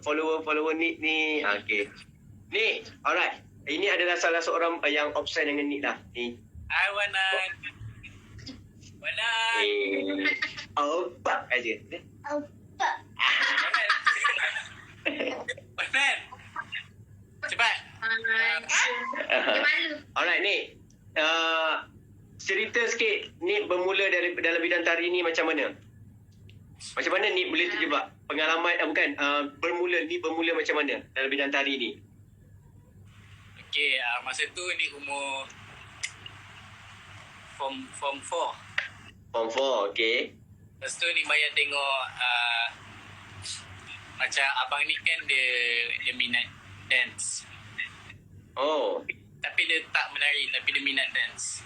follower Nick ni. Okay. Nick, alright. Ini adalah salah seorang yang obsessed dengan Nick lah. Ni. Hai Wanan. Wanan. Opak aja. Wanan. Cepat. Alright Nick. Cerita sikit Nick bermula dari dalam bidang tari ni macam mana? Macam mana Nick boleh terjebak? Pengalaman bermula macam mana dalam bidang tari ni? Okey, masa tu ni umur form 4. Form 4, okey. Lepas tu ni banyak tengok macam abang ni kan dia minat dance. Oh, Tapi dia tak menari, tapi dia minat dance.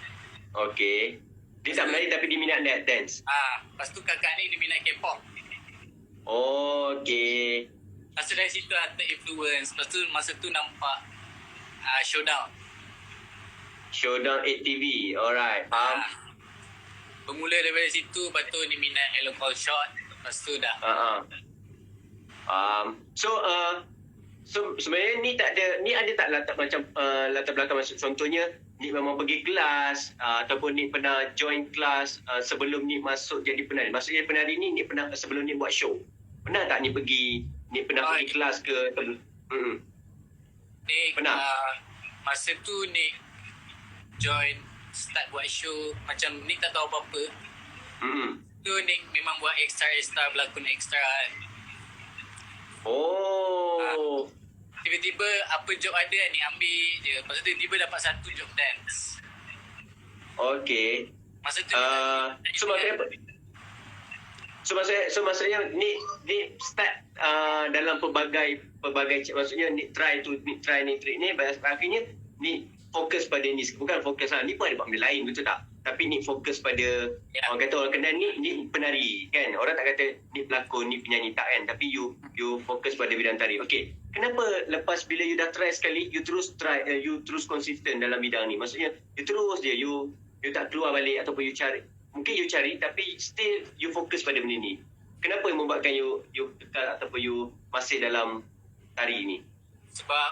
okey. Dia tak menari tapi dia minat dance. Lepas tu kakak ni dia minat K-pop. Oh, okey. Lepas tu dari situ terinfluence. Lepas tu masa tu nampak Showdown. Showdown 8TV. Alright, faham. Bermula daripada situ, lepas tu ni minat Hello Call Shot. Lepas tu dah. So sebenarnya ni ada tak latar belakang masuk, contohnya ni memang pergi kelas ataupun ni pernah join kelas sebelum ni masuk jadi penari. Maksudnya penari ni pernah sebelum ni buat show. Pernah tak ni pergi kelas ke? Ni pernah. Masa tu ni join start buat show, macam ni tak tahu apa-apa. Tu ni memang buat extra berlakon extra kan. Oh. Tiba-tiba apa job ada ni ambil je. Lepas tu tiba-tiba dapat satu job dance. Okay. Masa tu so maksudnya apa? So maksudnya ni start dalam pelbagai maksudnya ni try ni akhirnya ni fokus pada ni, bukan fokus lah, ni pun ada benda lain, betul tak? Tapi ni fokus pada orang kata orang kenal ni penari kan, orang tak kata ni pelakon, ni penyanyi, tak kan, tapi you fokus pada bidang tari. Okay, kenapa lepas bila you dah try sekali you terus konsisten dalam bidang ni? Maksudnya you terus je you tak keluar balik ataupun you cari, mungkin you cari tapi still you fokus pada benda ni. Kenapa yang membuatkan you kekal ataupun you masih dalam tari ni? Sebab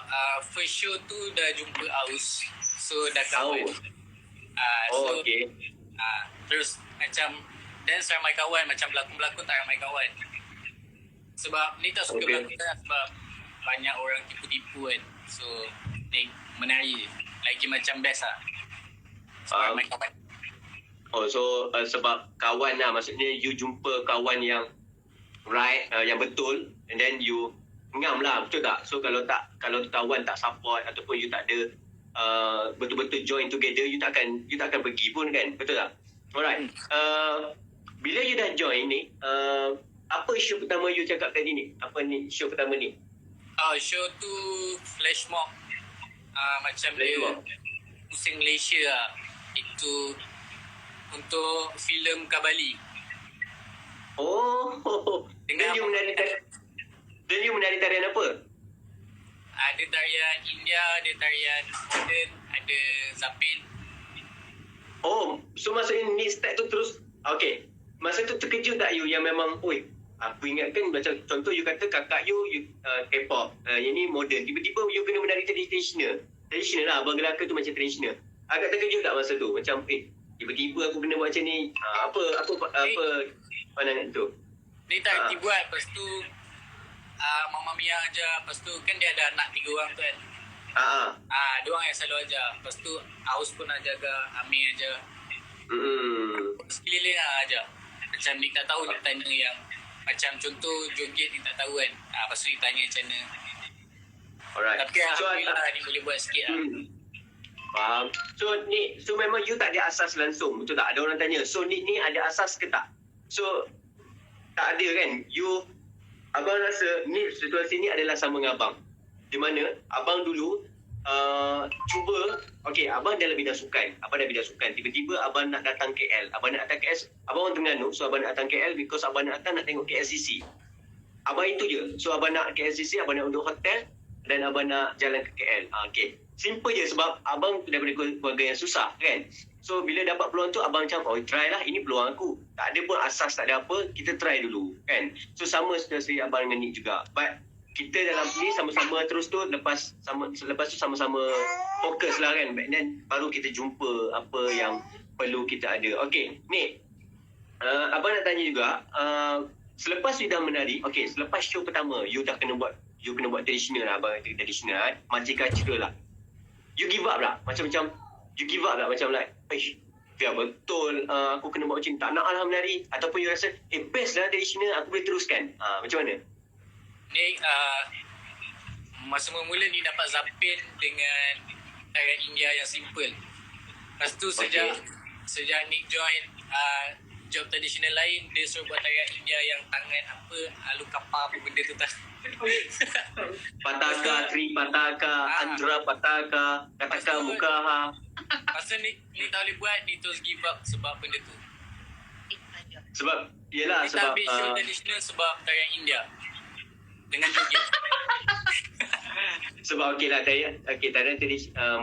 first show tu dah jumpa Aus. So dah kawan. Okay. Terus macam dance ramai kawan, macam berlakon-berlakon tak ramai kawan. Sebab ni tak suka berlakon kan, sebab banyak orang tipu-tipu kan. So ni menari lagi macam best lah. Sebab ramai kawan. So sebab kawan lah, maksudnya you jumpa kawan yang right, yang betul, and then you ngam lah, betul tak? So kalau kawan tak support ataupun you tak ada betul-betul join together, you tak akan pergi pun kan, betul tak? Alright. Bila you dah join ni, apa show pertama you cakap tadi ni? Apa ni show pertama ni? Show tu flash mob. Macam dia musim Malaysia lah. Itu untuk filem Kabali. Dan you menari tarian apa? Ada tarian India, ada tarian modern, ada Zapin. Oh, so maksudnya ni start tu terus, okay. Masa tu terkejut tak you yang memang, aku ingatkan macam contoh you kata kakak you K-pop, yang ni modern. Tiba-tiba you kena menari traditional lah, abang gelaka tu macam traditional. Agak terkejut tak masa tu? Macam, tiba-tiba aku kena buat macam ni. Apa pandangan tu? Ni tak buat, lepas tu Mama Mia ajar. Lepas tu kan dia ada anak 3 orang tu kan. Dia orang yang selalu ajar. Lepas tu Aus pun ajar ke, Amir ajar. Sekeliling lah ajar. Macam ni tak tahu, dia tanya yang macam contoh joget ni tak tahu kan. Lepas tu dia tanya macam mana. Alright. Tapi alhamdulillah ni boleh buat sikit lah. Faham. So memang you tak ada asas langsung, betul tak? Ada orang tanya, so ni ada asas ke tak? So tak ada kan? Abang rasa ni situasi ni adalah sama dengan abang. Di mana abang dulu cuba, abang dalam bidang sukan. Abang dah bidang sukan. Tiba-tiba abang nak datang KL. Abang nak datang KL. Abang orang Terengganu. So abang nak datang KL because abang nak datang nak tengok KLCC. Abang itu je. So abang nak KLCC, abang nak duduk hotel dan abang nak jalan ke KL. Simple je sebab abang daripada keluarga yang susah kan. So bila dapat peluang tu abang macam try lah, ini peluang aku. Tak ada pun asas, tak ada apa, kita try dulu kan. So sama situasi abang dengan Nick juga. But kita dalam ni sama-sama terus tu lepas tu sama-sama fokus lah kan. Back then baru kita jumpa apa yang perlu kita ada. Okay, ni abang nak tanya juga, selepas you dah menari, okay, selepas show pertama you kena buat traditional lah, abang kata traditional kan, macam cultural lah. You give up lah, macam you give up lah, macam like, biar betul aku kena buat macam ni, tak nak lah menari, ataupun you rasa best lah traditional, aku boleh teruskan. Macam mana? Ni masa mula ni dapat Zapin dengan tarian India yang simple. Lepas tu sejak Nick join job tradisional lain, dia suruh buat tarian India yang tangan apa, alu kapar apa benda tu tak. Pataka, Tri Pataka, Andra Pataka, Kataka Mukaha. Masa ni tak boleh buat, ni terus give up sebab benda tu. Sebab yelah, kita sebab ambil show tradisional sebab tarian India dengan joget. Sebab okey lah, tarian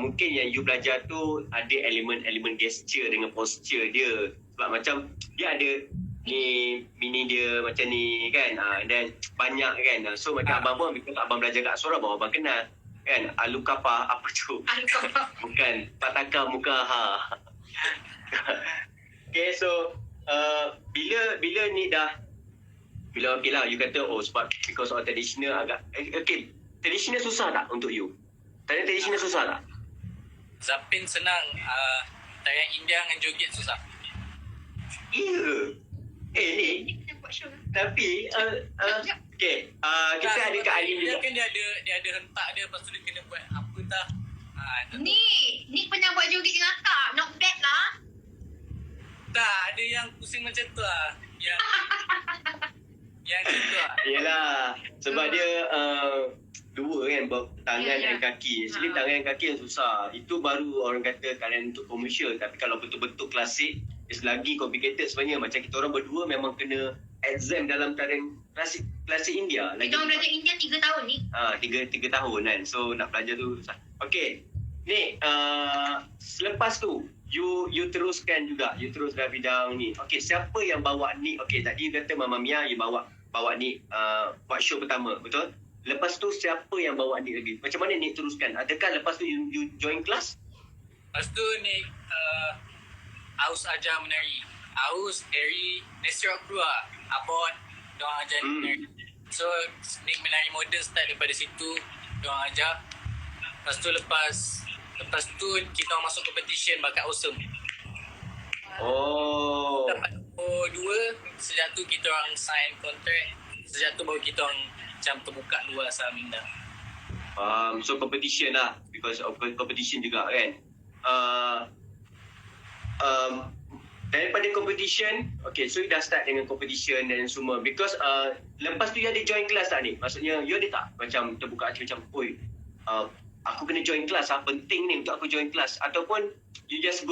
mungkin yang you belajar tu ada elemen gesture dengan posture dia. Sebab macam dia ada ni mini dia macam ni kan, dan banyak kan. So macam abang pun, because abang belajar kat Asura, baru abang kenal kan, Alukapa apa tu. Bukan Pataka Mukaha. Okay, so bila ni dah, bila okey lah you kata sebab because of traditional agak okay, traditional susah tak untuk you? Traditional susah tak? Zapin senang, tarian India dengan joget susah. Ya. Ni tapi okay, kita ada Kak Alim dia juga. kan dia ada hentak dia, lepas tu dia kena buat apa tak. Ni pernah buat joget dengan Kak. Not bad lah. Tak, ada yang pusing macam tu lah. Yang macam tu lah. Yelah, sebab dia dua kan, tangan dan kaki. Actually tangan dan kaki yang susah. Itu baru orang kata kalian untuk komersial. Tapi kalau betul-betul klasik, lagi complicated sebenarnya. Macam kita orang berdua memang kena exam dalam tarian klasik India. Kita orang belajar India 3 tahun ni. 3 tahun kan. So nak belajar tu susah. Okay, ni selepas tu you teruskan juga, you terus dalam bidang ni. Okay, siapa yang bawa ni? Okay, tadi you kata Mamma Mia you bawa ni buat show pertama, betul? Lepas tu siapa yang bawa ni lagi? Macam mana ni teruskan? Adakah lepas tu you join kelas? Lepas tu ni Aus ajar menari. Aus, Harry, Nestor keluar, Abon, diorang ajar menari. So ni menari moden start daripada situ, diorang ajar. Lepas tu kita orang masuk competition bakat Awesome. Dapat nombor 2, sejak tu kita orang sign contract. Sejak tu baru kita orang macam terbuka luar sama Minda. So competition lah, because of competition juga kan. Daripada competition, okay, so you dah start dengan competition dan semua. Because lepas tu you ada join kelas tak ni? Maksudnya you ada tak macam terbuka hati macam, aku kena join kelas, penting ni untuk aku join kelas? Ataupun you just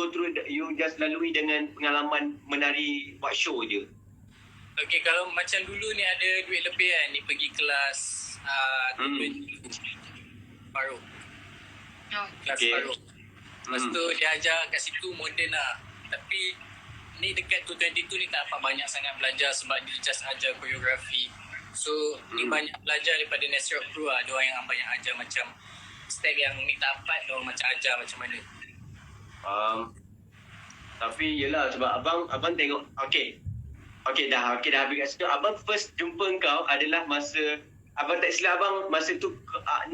lalui dengan pengalaman menari buat show je? Okay, kalau macam dulu ni ada duit lebih kan, ni pergi kelas Farouk. Kelas Farouk. Lepas tu dia ajar kat situ moden lah. Tapi ni dekat 222 ni tak dapat banyak sangat belajar sebab dia just ajar koreografi. So ni banyak belajar daripada Nestor Crew lah. Diorang yang banyak ajar macam step yang ni tak dapat, diorang macam ajar macam mana. Tapi yelah, sebab abang tengok, Okay, dah habis kat situ. Abang first jumpa kau adalah masa, abang tak silap abang masa tu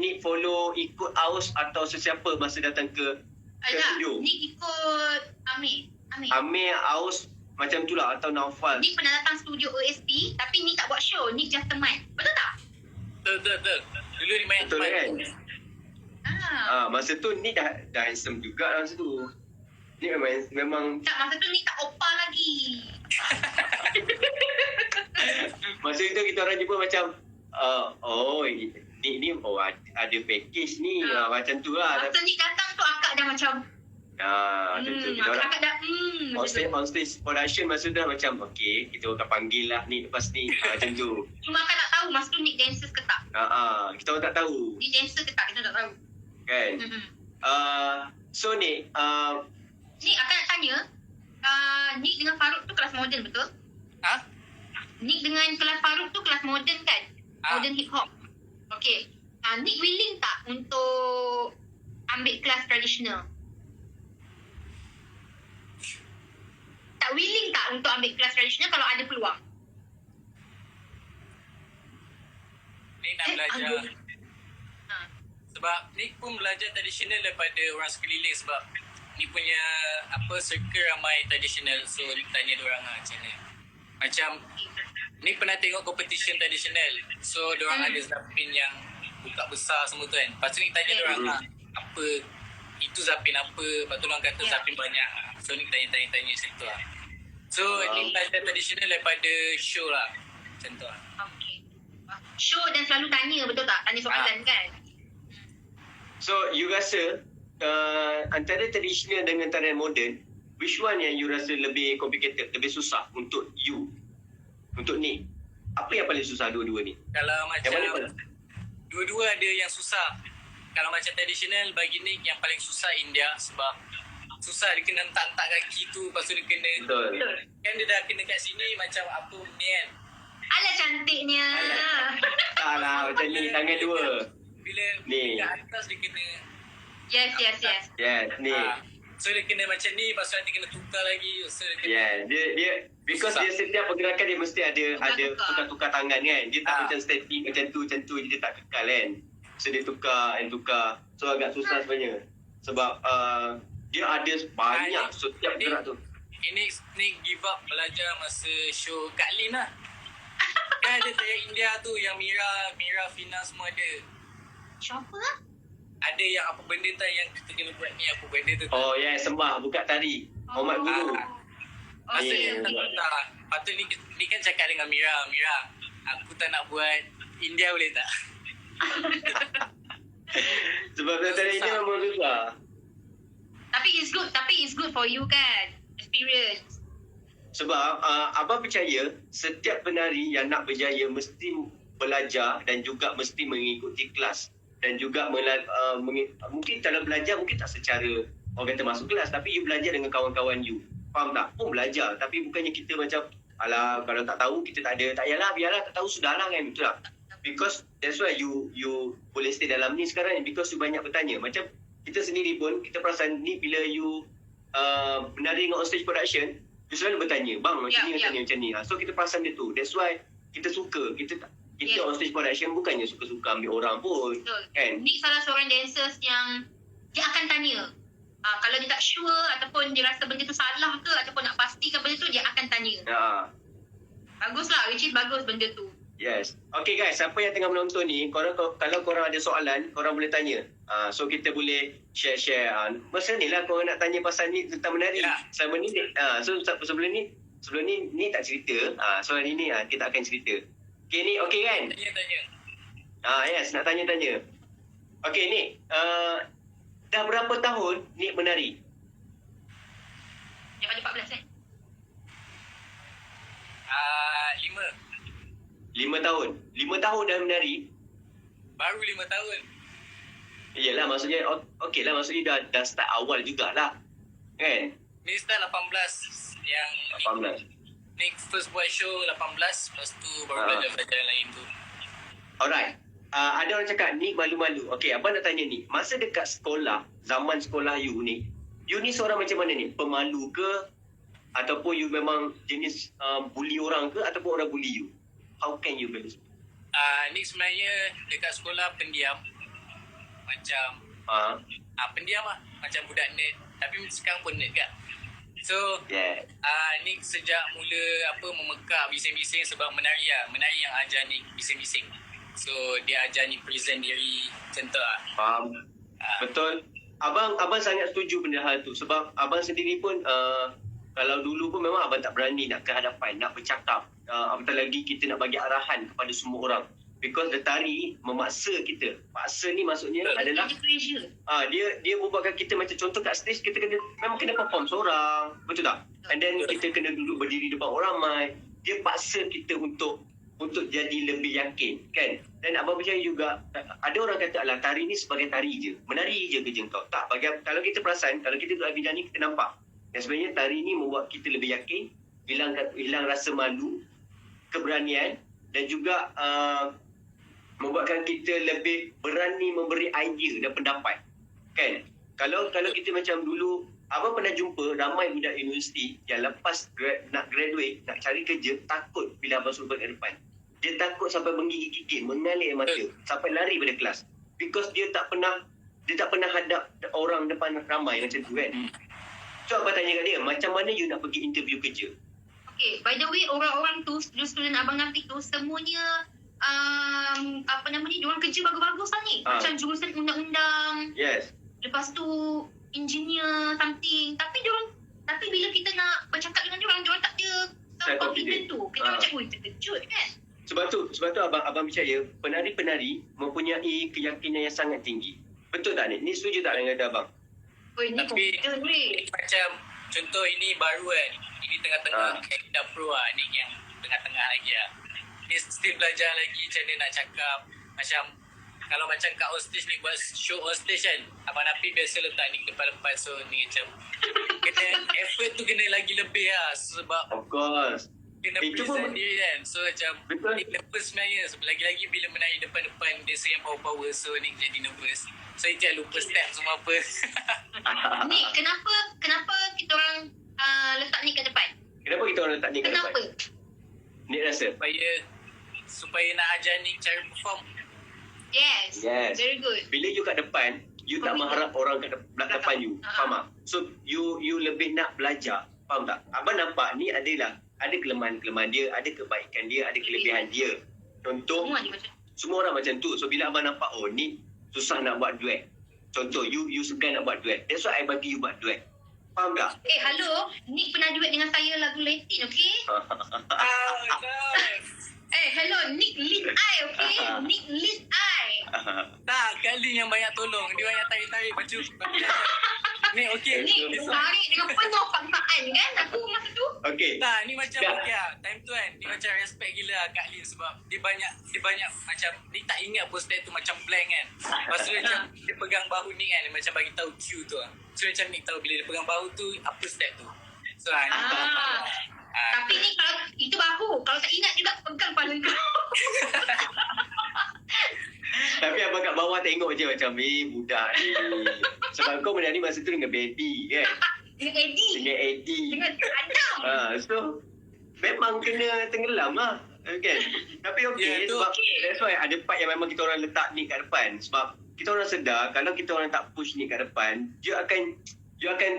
ni follow ikut Aus atau sesiapa masa datang ke studio? Ni ikut Amir, Aus macam tu lah, atau Naufal. Ni pernah datang studio OSP tapi ni tak buat show, ni just teman. Betul tak? Betul. Dulu ni banyak betul teman kan? Masa tu ni dah handsome juga lah masa tu. Ni memang tak, masa tu ni tak opa lagi. Masa itu kita orang jumpa macam ni ada package ni, macam tu lah. Masa ni datang tu akak dah macam macam tu kita orang akak dah on stage production masa tu dah macam okay, kita akan panggil lah ni lepas ni, macam tu. Cuma akak tak tahu masa tu Nick dancers ke tak. Kita orang tak tahu Nick dancer ke tak, kita tak tahu kan. So ni akak nak tanya, Nick dengan Farouk tu kelas moden betul? Ha? Nick dengan kelas Farouk tu kelas moden kan? Moden hip hop. Okay. Nick willing tak untuk ambil kelas tradisional? Tak willing tak untuk ambil kelas tradisional kalau ada peluang? Ni nak belajar. Sebab ni pun belajar tradisional daripada orang sekeliling sebab ni punya circle ramai tradisional. So ni tanya diorang macam mana. Macam ni pernah tengok competition tradisional. So diorang ada zapin yang buka besar semua tu kan. Lepas tu ni tanya diorang apa itu zapin apa. Lepas tu diorang kata zapin banyak. So ni tanya-tanya macam tu lah. So ni belajar tradisional daripada show lah. Macam tu lah. Okay. Show dan selalu tanya, betul tak? Tanya soalan kan? So you rasa antara tradisional dengan tarian moden, which one yang you rasa lebih complicated, lebih susah untuk you, untuk ni? Apa yang paling susah dua-dua ni? Kalau Yang mana macam dua-dua ada yang susah. Kalau macam tradisional bagi ni yang paling susah India sebab susah dia kena letak kaki tu, lepas tu dia kena Betul. kan dia dah kena kat sini macam apa ni kan. Alah cantiknya. Tak lah macam ni, tangan dua. Bila Ni. kat atas dia kena Yes. Yes, ni. so dia kena macam ni, lepas tu nanti kena tukar lagi. So dia kena Yeah, dia because Susah. dia setiap pergerakan dia mesti ada tukar-tukar tangan kan. Dia tak Ah. macam static macam tu dia tak kekal kan. So dia tukar. So agak susah sebenarnya. Sebab dia ada banyak setiap gerak tu. ini give up belajar masa show Kak Lin lah. Kan ada tayang India tu yang Mira, Fina semua ada. Siapa lah? Ada yang apa benda tu yang kita kena buat ni, apa benda tu. Oh yeah, sembah buka tari. Hormat guru. Masa Yeah. yang tak. Lepas tu ni kan cakap dengan Mira, aku tak nak buat India boleh tak? Sebab tari ni memang susah. Tapi it's good for you kan? Experience. Sebab abang percaya setiap penari yang nak berjaya mesti belajar dan juga mesti mengikuti kelas. Dan juga mungkin dalam belajar mungkin tak secara orang kata masuk kelas, tapi you belajar dengan kawan-kawan you. Faham tak? Pun belajar, tapi bukannya kita macam alah kalau tak tahu kita tak payahlah, biarlah tak tahu sudahlah kan, betul tak? Because that's why you boleh stay dalam ni sekarang, because you banyak bertanya. Macam kita sendiri pun kita perasan ni bila you menari dengan on stage production, you selalu bertanya, bang macam ni macam ni macam ni. So kita perasan dia tu. That's why kita suka, kita on stage production bukannya suka-suka ambil orang pun. Betul. Kan? Nick salah seorang dancers yang dia akan tanya. Kalau dia tak sure ataupun dia rasa benda tu salah ke ataupun nak pastikan benda tu, dia akan tanya. Baguslah, which is bagus benda tu. Yes. Okay guys, siapa yang tengah menonton ni, kalau korang ada soalan, korang boleh tanya. So kita boleh share. Masa ni lah korang nak tanya pasal ni tentang menari. Selama ni, so sebelum ni tak cerita. So hari ni kita akan cerita. Okay ni, okay kan? Tanya. Yes, nak tanya-tanya. Okay ni, dah berapa tahun ni menari? Daripada 14 kan? 5 5 tahun. 5 tahun dah menari? Baru 5 tahun. Yelah, maksudnya okey lah, maksudnya dah start awal jugalah. Kan? Ni start 18 yang 18. ni first buat show 18, lepas tu baru belajar yang lain tu. Alright. Ada orang cakap ni malu-malu. Okey, abang nak tanya ni. Masa dekat sekolah, zaman sekolah you ni seorang macam mana ni? Pemalu ke? Ataupun you memang jenis bully orang ke? Ataupun orang bully you? How can you balance? Ni sebenarnya dekat sekolah pendiam. Macam pendiam lah. Macam budak nerd. Tapi sekarang pun nerd kan. So ni sejak mula memekak bising-bising sebab menari yang ajar ni bising-bising. So dia ajar ni present diri macam tu lah. Faham. Betul. Abang sangat setuju benda hal tu. Sebab abang sendiri pun kalau dulu pun memang abang tak berani nak ke hadapan, nak bercakap. Apatah lagi kita nak bagi arahan kepada semua orang. Because the tari memaksa kita. Paksa ni maksudnya adalah dia membuatkan kita macam contoh kat stage kita memang kena perform seorang. Betul tak? And then kita kena duduk berdiri depan orang ramai. Dia paksa kita untuk jadi lebih yakin, kan? Dan abang percaya juga ada orang kata alah tari ni sebagai tari je. Menari je kerja kau. Tak, kalau kita perasan, kalau kita duduk bidang ni kita nampak. Dan sebenarnya tari ni membuat kita lebih yakin, hilang rasa malu, keberanian dan juga Membuatkan kita lebih berani memberi idea dan pendapat. Kan? Kalau kita macam dulu, abang pernah jumpa ramai budak universiti yang lepas nak graduate, nak cari kerja, takut bila abang suruh balik depan. Dia takut sampai menggigit-gigit, mengalir mata, sampai lari pada kelas. Because dia tak pernah hadap orang depan ramai macam tu kan. So abang tanya kat dia, macam mana you nak pergi interview kerja? Okay, by the way, orang-orang tu, student Abang Nafi tu, semuanya diorang kerja bagus-bagus lah ni. Macam jurusan undang-undang. Yes. Lepas tu engineer something. Tapi bila kita nak bercakap dengan diorang tak ada confident tu. Kita macam terkejut kan. Sebab tu abang percaya penari-penari mempunyai keyakinan yang sangat tinggi. Betul tak ni? Ni setuju tak dengan kata abang? Ni tapi confident ni. macam contoh ini baru kan. Ini tengah-tengah dah pro lah. Ni yang tengah-tengah lagi lah. Ni still belajar lagi macam mana nak cakap. Macam kalau macam kat hostage ni buat show hostage kan, Abang Nafi biasa letak ni depan-depan. So ni macam kena effort tu kena lagi lebih lah. Sebab Of course. kena present diri kan. So macam ni nervous sebenarnya. So, lagi-lagi bila menari depan-depan dia yang power-power. So ni jadi nervous. So jangan lupa step semua apa. Ni kenapa kita orang letak ni kat depan? Kenapa kita orang letak ni kat Kenapa? depan? Ni rasa? supaya nak ajar ni cara perform. Yes. Very good. Bila you kat depan, you tak mengharap orang kat depan you. Faham tak? So you lebih nak belajar. Faham tak? Abang nampak ni ada kelemahan-kelemahan dia, ada kebaikan dia, ada kelebihan dia. Contoh, semua orang macam tu. So bila abang nampak, oh ni susah nak buat duet. Contoh, you segan nak buat duet. That's why I bagi you buat duet. Faham tak? Hello. Nick pernah duet dengan saya lagu Latin, okay? Hello. Nick lead I, okay? Nick lead I. Tak, kali yang banyak tolong. Dia banyak tarik-tarik baju. Ni okey. Nick tarik dengan penuh paksaan kan aku masa tu. Okay. Tak, ni macam okey lah. Time tu kan, ni macam respect gila lah Kak Lin sebab dia banyak macam, ni tak ingat pun step tu macam blank kan. Lepas tu macam dia pegang bahu ni kan, dia macam bagi tahu cue tu lah. So macam ni tahu bila dia pegang bahu tu, apa step tu. So ni Tapi ni kalau itu bahu, kalau tak ingat juga pegang kepala kau. Tapi abang kat bawah tengok je macam, budak ni. Sebab kau menari masa tu dengan baby kan? Dengan Eddie. Dengan Adam. So, memang kena tenggelam lah. Kan? Tapi okey, sebab that's why ada part yang memang kita orang letak ni kat depan. Sebab kita orang sedar, kalau kita orang tak push ni kat depan, you akan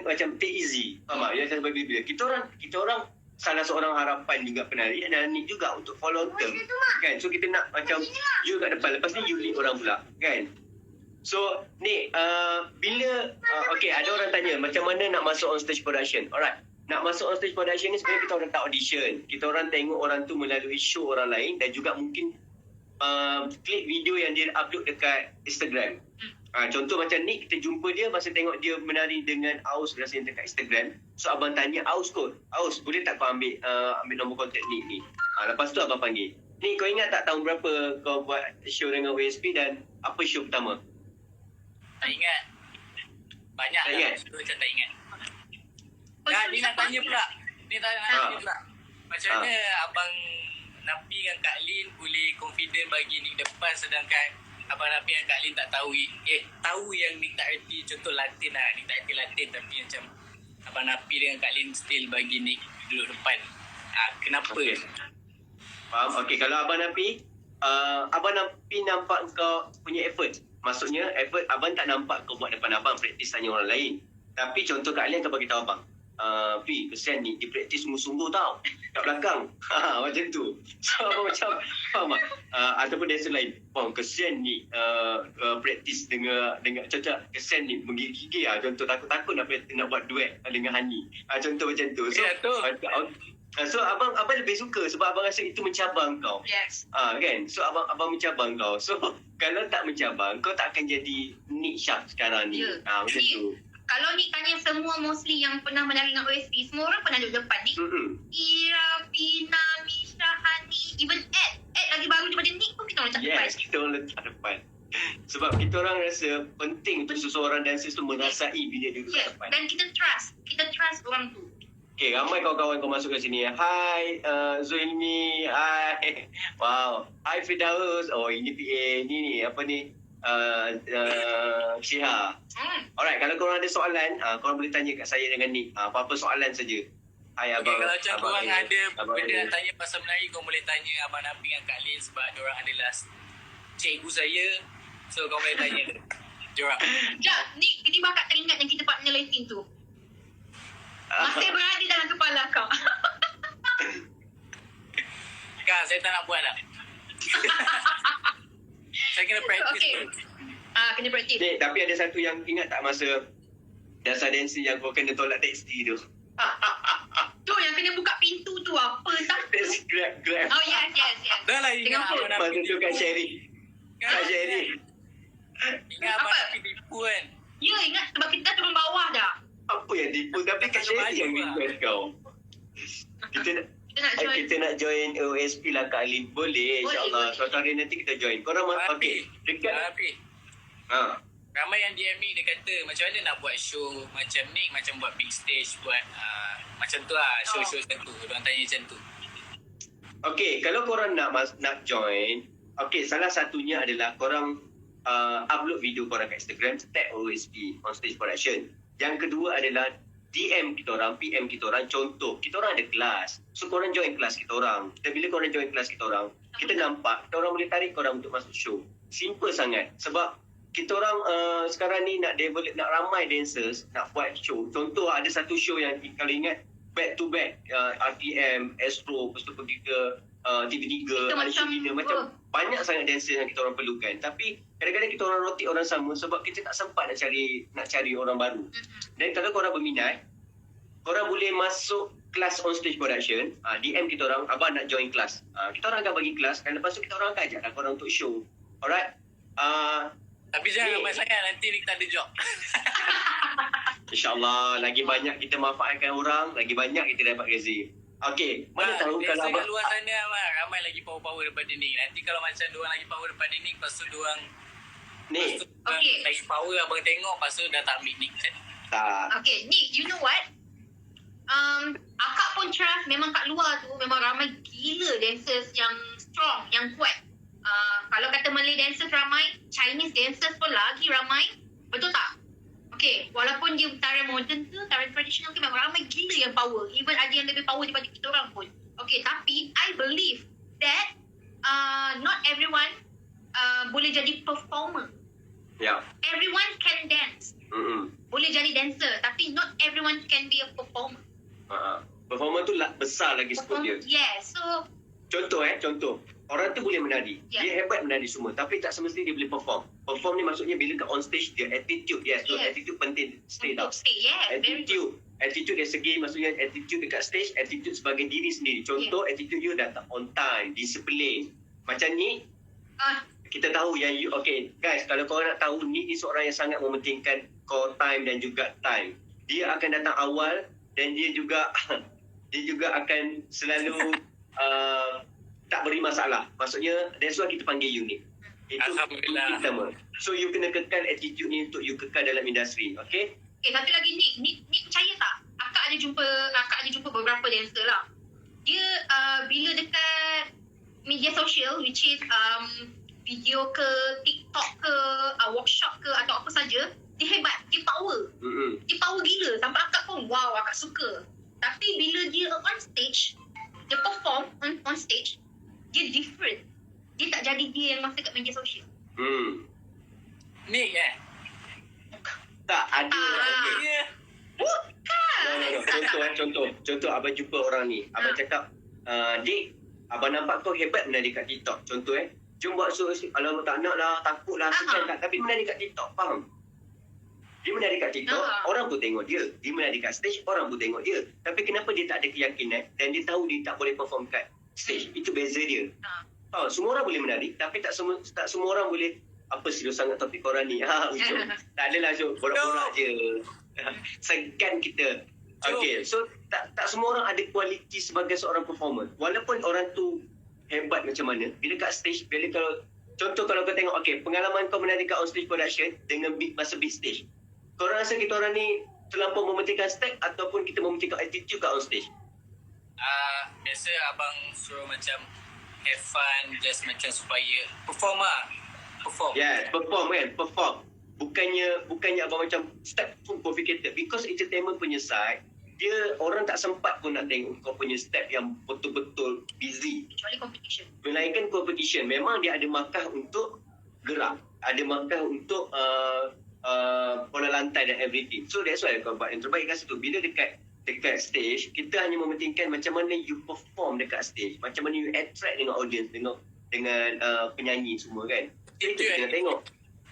macam take easy. Faham tak? You akan bila kita orang salah seorang harapan juga penari dan ni juga untuk follow term kan. So kita nak macam you kat depan, lepas ni you lead orang pula kan. So ni bila okay, ada orang tanya macam mana nak masuk on stage production. Alright, nak masuk on stage production ni sebenarnya kita orang tak audition. Kita orang tengok orang tu melalui show orang lain dan juga mungkin klik video yang dia upload dekat Instagram. Contoh macam ni, kita jumpa dia masa tengok dia menari dengan Aus rasanya dekat Instagram. So abang tanya Aus boleh tak kau ambil nombor kontak ni. Lepas tu abang panggil, ni kau ingat tak tahun berapa kau buat show dengan WSP dan apa show pertama? tak ingat. Banyak tak lah ingat. macam tak ingat. Ni nak tanya pula. Macam mana Abang Nafi dengan Kak Lin boleh confident bagi Nick depan sedangkan Abang Nafi dengan Kak Lin tak tahu tahu yang Nick tak erti contoh Latin lah. Nick tak erti Latin tapi macam Abang Nafi dengan Kak Lin still bagi Nick duduk depan. Kenapa? Okay. Faham? Okay, kalau Abang Nafi nampak kau punya effort. Maksudnya effort abang tak nampak kau buat depan abang praktis tanya orang lain. Tapi contoh Kak Lin akan bagi tahu abang, Fi, kesian ni, dia praktis sungguh-sungguh tau kat belakang. Macam tu. So abang macam faham tak? Ataupun dari lain, kesian ni praktis dengan cocok, kesian ni menggigil contoh takut-takut nak buat duet dengan Hani. Contoh macam tu. So abang lebih suka sebab abang rasa itu mencabar kau. Yes. Kan? So abang mencabar kau. So kalau tak mencabar, kau tak akan jadi Nick Sharp sekarang ni. Macam tu. Kalau Nick tanya semua mostly yang pernah menari dengan OSP, semua orang pernah duduk depan Nick. Ira, Pina, Misha, Hani, even Ed lagi baru daripada Nick pun kita orang letak depan. Yes, kita orang letak depan. Sebab kita orang rasa penting untuk seseorang dancer tu merasai bila dia duduk depan. Dan kita trust orang tu. Okay, ramai kawan-kawan kau masuk ke sini. Hai Zulmi. Hai. Wow. Hai Firdaus. Oh, ini PA. Ni apa ni? Syiha. Alright, kalau korang ada soalan, korang boleh tanya kat saya dengan Nick. Apa-apa soalan saja. Hai Okay, abang. kalau macam korang ada abang benda Ain. nak tanya pasal Melayu, korang boleh tanya Abang Nabi dengan Kak Lin sebab diorang adalah cikgu saya. So, korang boleh tanya diorang. Sekejap, ni tiba-tiba akak teringat yang kita partner lighting tu. Masih berada dalam kepala kau. Kak, saya tak nak buat lah. Saya kena practice. Okay. dulu. Kena praktis. Nick, tapi ada satu yang ingat tak masa dasar dancer yang kau kena tolak taxi tu? Tu yang kena buka pintu tu apa tak? Taxi grab. Oh yes. Dah lah Dengan ingat phone. Abang Nabi. Masa tu kat Sherry. Kat Sherry. Ingat Abang Apa? Nabi tipu kan. Ya ingat sebab kita dah turun bawah dah. Apa yang tipu? Tapi kat Sherry yang request kau. Kita nak join OSP lah Kak Alin. Boleh, insyaAllah. Suatu hari nanti kita join. Korang okey. Dekat. Tapi ramai yang DM ni dia kata macam mana nak buat show macam ni, macam buat big stage, buat macam tu lah, show-show macam tu. Diorang tanya macam tu. Okey, kalau korang nak join, okey, salah satunya adalah korang upload video korang kat Instagram, tag OSP, On Stage Production. Yang kedua adalah DM kita orang, PM kita orang. Contoh, kita orang ada kelas. So, korang join kelas kita orang. Dan bila korang join kelas kita orang, kita nampak, kita orang boleh tarik korang untuk masuk show. Simple sangat. Sebab kita orang sekarang ni nak develop, nak ramai dancers, nak buat show. Contoh, ada satu show yang kalau ingat, back to back, RTM, Astro, lepas tu pergi ke TV3, macam banyak sangat dancer yang kita orang perlukan. Tapi kadang-kadang kita orang rotate orang sama sebab kita tak sempat nak cari orang baru. Dan kalau korang berminat, korang boleh masuk kelas On Stage Production, DM kita orang, abang nak join kelas. Kita orang akan bagi kelas dan lepas tu kita orang akan ajaklah korang untuk show. Alright? Tapi jangan ramai sangat, nanti ni kita ada job. InsyaAllah, lagi banyak kita manfaatkan orang, lagi banyak kita dapat rezeki. Okey, mana tahu kalau abang abang... luar sana ramai lagi power daripada ni. Nanti kalau macam diorang lagi power daripada ni, lepas tu diorang Ni, Okay. lagi power abang tengok, lepas tu dah tak ambil ni. tak. Okay, Nick, you know what? Akak pun trust memang kat luar tu memang ramai gila dancers yang strong, yang kuat. Kalau kata Malay dancers ramai, Chinese dancers pun lagi ramai. Betul tak? Okay, walaupun dia tarian moden ke, tarian tradisional ke, memang ramai gila yang power. Even ada yang lebih power daripada kita orang pun. Okay, tapi I believe that not everyone boleh jadi performer. Ya. Everyone can dance. Boleh jadi dancer, tapi not everyone can be a performer. Performer tu besar lagi skop dia. Yes, so Contoh. Orang tu boleh menari. Yeah. Dia hebat menari semua. Tapi tak semestinya dia boleh perform. Perform ni maksudnya bila ke on stage, dia attitude. Yes. So Yes. attitude penting. Stay down. untuk stay, yes, very good. Attitude dari segi maksudnya attitude dekat stage, attitude sebagai diri sendiri. Contoh, attitude you datang on time, disiplin. Macam ni, kita tahu yang you, okay guys, kalau korang nak tahu, ni seorang yang sangat mementingkan core time dan juga time. Dia akan datang awal dan dia juga akan selalu tak beri masalah. Maksudnya, that's why kita panggil you ni. Itu Alhamdulillah. pertama. So, you kena kekal attitude ni untuk you kekal dalam industri. Okay? Satu lagi Nick percaya tak? Akak ada jumpa beberapa dancer lah. Dia bila dekat media sosial, which is video ke, TikTok ke, workshop ke atau apa saja, dia hebat, dia power. Dia power gila sampai akak pun wow, akak suka. Tapi bila dia on stage, dia perform on stage, dia different. Dia tak jadi dia yang masa kat media sosial. Ni Tak, ada. Okay. Ya. Bukan. Contoh abang jumpa orang ni. Abang cakap, Dik, abang nampak kau hebat menari kat TikTok. Contoh jom buat show. Alamak tak nak lah, takut lah, segan tak. Tapi menari kat TikTok, faham? Dia menari kat TikTok, orang pun tengok dia. Dia menari kat stage, orang pun tengok dia. Tapi kenapa dia tak ada keyakinan dan dia tahu dia tak boleh perform kat stage? Itu beza dia. Semua orang boleh menari, tapi tak semua orang boleh. Apa serius sangat topik korang ni? Ujung. Tak adalah, Syuk. Borak-borak je. Segan kita. Okay, so tak semua orang ada kualiti sebagai seorang performer. Walaupun orang tu hebat macam mana, bila kat stage, contoh kalau kau tengok, okay, pengalaman kau menari kat on stage production dengan masa big stage. Korang rasa kita orang ni terlampau mementingkan step ataupun kita mementingkan attitude kat on stage? Biasa abang suruh macam have fun, just macam supaya perform. Yeah, perform kan, perform. Bukannya abang macam step pun complicated, because entertainment punya side, dia orang tak sempat pun nak tengok kau punya step yang betul-betul busy. Kecuali competition. Melainkan competition, memang dia ada markah untuk gerak, ada markah untuk bola lantai dan everything. So that's why kau buat yang terbaik kat situ. Bila dekat stage, kita hanya mementingkan macam mana you perform dekat stage, macam mana you attract dengan audience, dengan penyanyi semua kan. Itu kita nak tengok.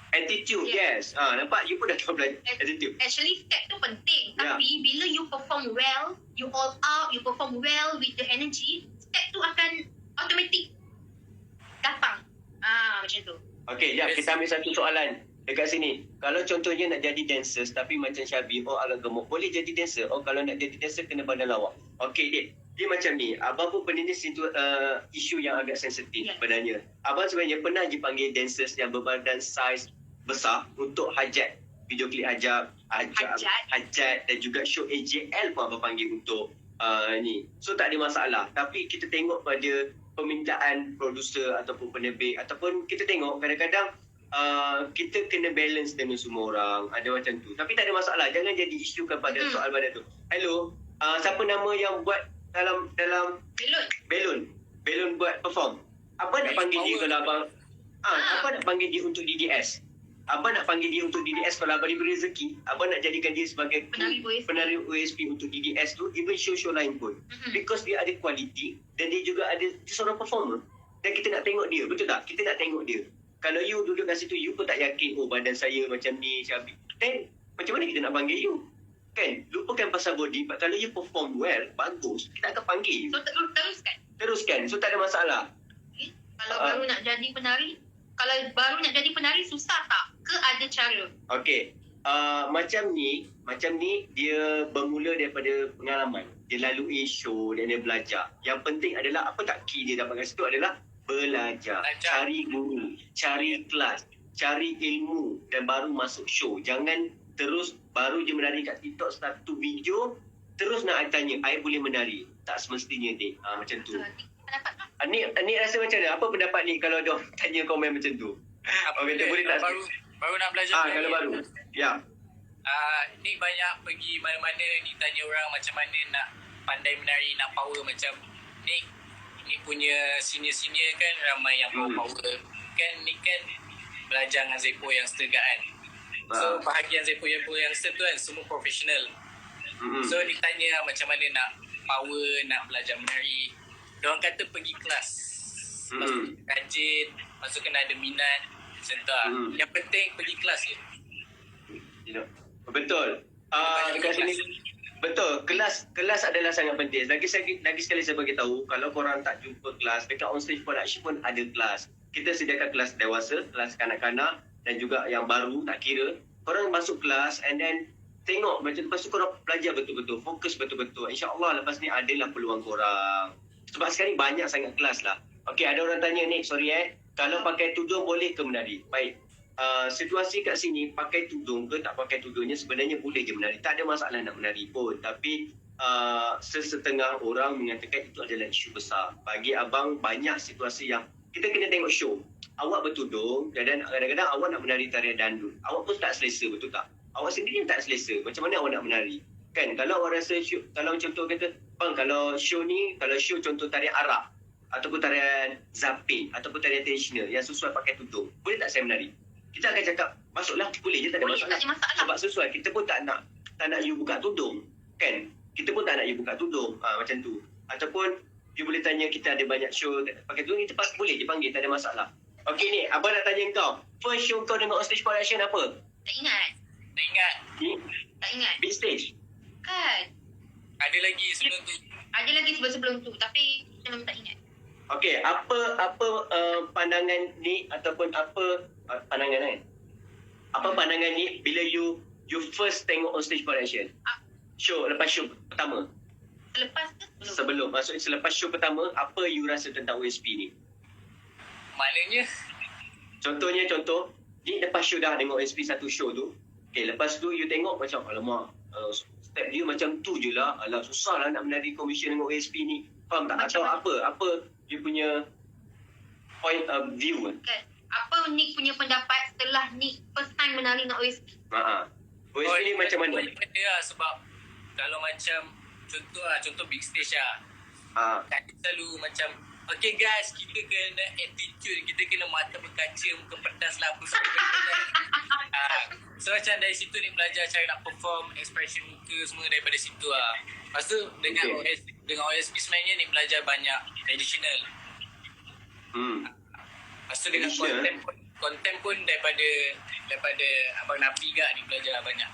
Attitude, yes. Nampak? You pun dah tahu belajar attitude. Actually, step tu penting. Yeah. Tapi bila you perform well, you all out, you perform well with the energy, step tu akan automatic datang. Macam tu. Okay, jap. Kita ambil satu soalan dekat sini. Kalau contohnya nak jadi dancers tapi macam Syabi, agak gemuk, boleh jadi dancer? Kalau nak jadi dancer kena badan lawak. Okay, dia macam ni. Abang pun benda ni isu yang agak sensitif sebenarnya. Abang sebenarnya pernah je panggil dancers yang berbadan saiz besar untuk hajat, video klip hajat dan juga show AJL pun abang panggil untuk ni. So tak ada masalah. Tapi kita tengok pada permintaan producer ataupun penerbit, ataupun kita tengok kadang-kadang kita kena balance dengan semua orang. Ada macam tu. Tapi tak ada masalah. Jangan jadi isu kepada soal badan tu. Hello, siapa nama yang buat dalam Belon buat perform? Apa nak panggil dia kalau abang apa nak panggil dia untuk DDS? Apa nak panggil dia untuk DDS kalau abang diberi rezeki? Abang nak jadikan dia sebagai penari OSP untuk DDS tu, even show-show lain pun. Because dia ada quality dan dia juga ada seorang performer. Dan kita nak tengok dia, betul tak? Kita nak tengok dia. Kalau you duduk kat situ, you pun tak yakin, badan saya macam ni, Syabi. Then, macam mana kita nak panggil you? Kan? Lupakan pasal body, but kalau you perform well, bagus, kita akan panggil you. So, teruskan. So, tak ada masalah. Okay. Kalau baru nak jadi penari, susah tak? Ke ada cara? Okay. Macam ni, dia bermula daripada pengalaman. Dia lalui show dan dia belajar. Yang penting adalah, apa tak key dia dapat kat situ adalah belajar. Cari guru, cari kelas, cari ilmu dan baru masuk show. Jangan terus baru je menari kat TikTok, satu video, terus nak tanya, I boleh menari? Tak semestinya, Dik. Macam tu. Ni rasa macam mana? Apa pendapat ni kalau dia tanya komen macam tu? Boleh tak? Baru nak belajar. Kalau baru. Ya. Ni banyak pergi mana-mana ni tanya orang macam mana nak pandai menari, nak power macam ni punya senior-senior kan ramai yang power. Kan ni kan belajar dengan Zepo yang setegak kan. So bahagian Zepo yang youngster tu kan semua profesional. So ditanya macam mana nak power, nak belajar menari. Diorang kata pergi kelas. Lepas tu rajin, lepas tu kena ada minat. Macam tu lah. Yang penting pergi kelas je. Betul. Dekat sini betul, kelas adalah sangat penting. Lagi sekali saya bagi tahu, kalau korang tak jumpa kelas, dekat on stage production pun ada kelas. Kita sediakan kelas dewasa, kelas kanak-kanak dan juga yang baru, tak kira. Korang masuk kelas and then tengok macam tu, lepas tu korang belajar betul-betul, fokus betul-betul. InsyaAllah lepas ni adalah peluang korang. Sebab sekarang banyak sangat kelas lah. Okey, ada orang tanya ni, sorry kalau pakai tudung boleh ke menari? Baik. Situasi kat sini, pakai tudung ke tak pakai tudungnya sebenarnya boleh je menari. Tak ada masalah nak menari pun. Tapi sesetengah orang mengatakan itu adalah isu besar. Bagi abang, banyak situasi yang kita kena tengok show. Awak bertudung dan kadang-kadang awak nak menari tarian dandut. Awak pun tak selesa, betul tak? Awak sendiri tak selesa. Macam mana awak nak menari? Kan, kalau awak rasa show, kalau contoh kata, bang, kalau show contoh tarian Arab ataupun tarian Zapin ataupun tarian tradisional yang sesuai pakai tudung, boleh tak saya menari? Kita akan cakap, masuklah, boleh je, tak ada masalah. Sebab sesuai, kita pun tak nak you buka tudung. Kan? Kita pun tak nak you buka tudung. Macam tu. Ataupun, you boleh tanya, kita ada banyak show pakai tudung, kita boleh je panggil, tak ada masalah. Okey ni, abang nak tanya kau. First show kau dengan on stage production apa? Tak ingat. Tak ingat. Big stage? Kan? Ada lagi sebelum tu. Ada lagi sebelum tu, tapi saya memang tak ingat. Okey, apa pandangan ni ataupun apa pandangan kan? Apa pandangan ni bila you first tengok on stage production? Lepas show pertama. Selepas ke? Sebelum. Maksudnya selepas show pertama, apa you rasa tentang OSP ni? Maknanya? Contoh, ni lepas show dah tengok OSP satu show tu. Okay, lepas tu you tengok macam, alamak, step dia macam tu je lah. Alah, susah lah nak menari commission dengan OSP ni. Faham tak? Atau apa dia punya point of view kan? Kan? Apa Nick punya pendapat setelah Nick first time menari dengan OSP? OSP ni macam mana? Dia lah, sebab kalau macam contoh big stage lah. Kan selalu macam, okay guys, kita kena attitude, kita kena mata berkaca, muka pedas lah, apa semua. So macam dari situ ni belajar cara nak perform, expression muka semua daripada situ lah. Lepas tu dengan OSP sebenarnya ni belajar banyak traditional. Lepas tu dengan content pun daripada Abang Nafi juga ni belajar banyak.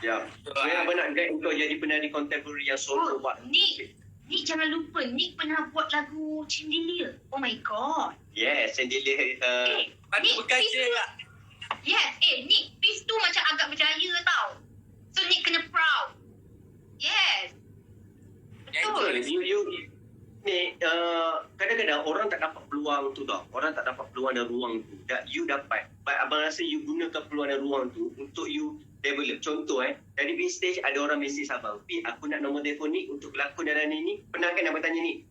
Ya. Sebenarnya abang nak guide kau jadi penari contemporary yang solo buat. Nick jangan lupa, Nick pernah buat lagu Chandelier. Oh my god. Yes, Chandelier. Nick berkaca tak? Yes, Nick, piece tu macam agak berjaya tau. So Nick kena proud. Yes. Betul. Ni kadang-kadang orang tak dapat peluang tu tau. Orang tak dapat peluang dan ruang tu. You dapat. But abang rasa you gunakan peluang dan ruang tu untuk you develop. Contoh dari big stage ada orang mesej abang, Pi, aku nak nombor telefon ni untuk pelakon dalam ni. Pernah kan abang tanya ni?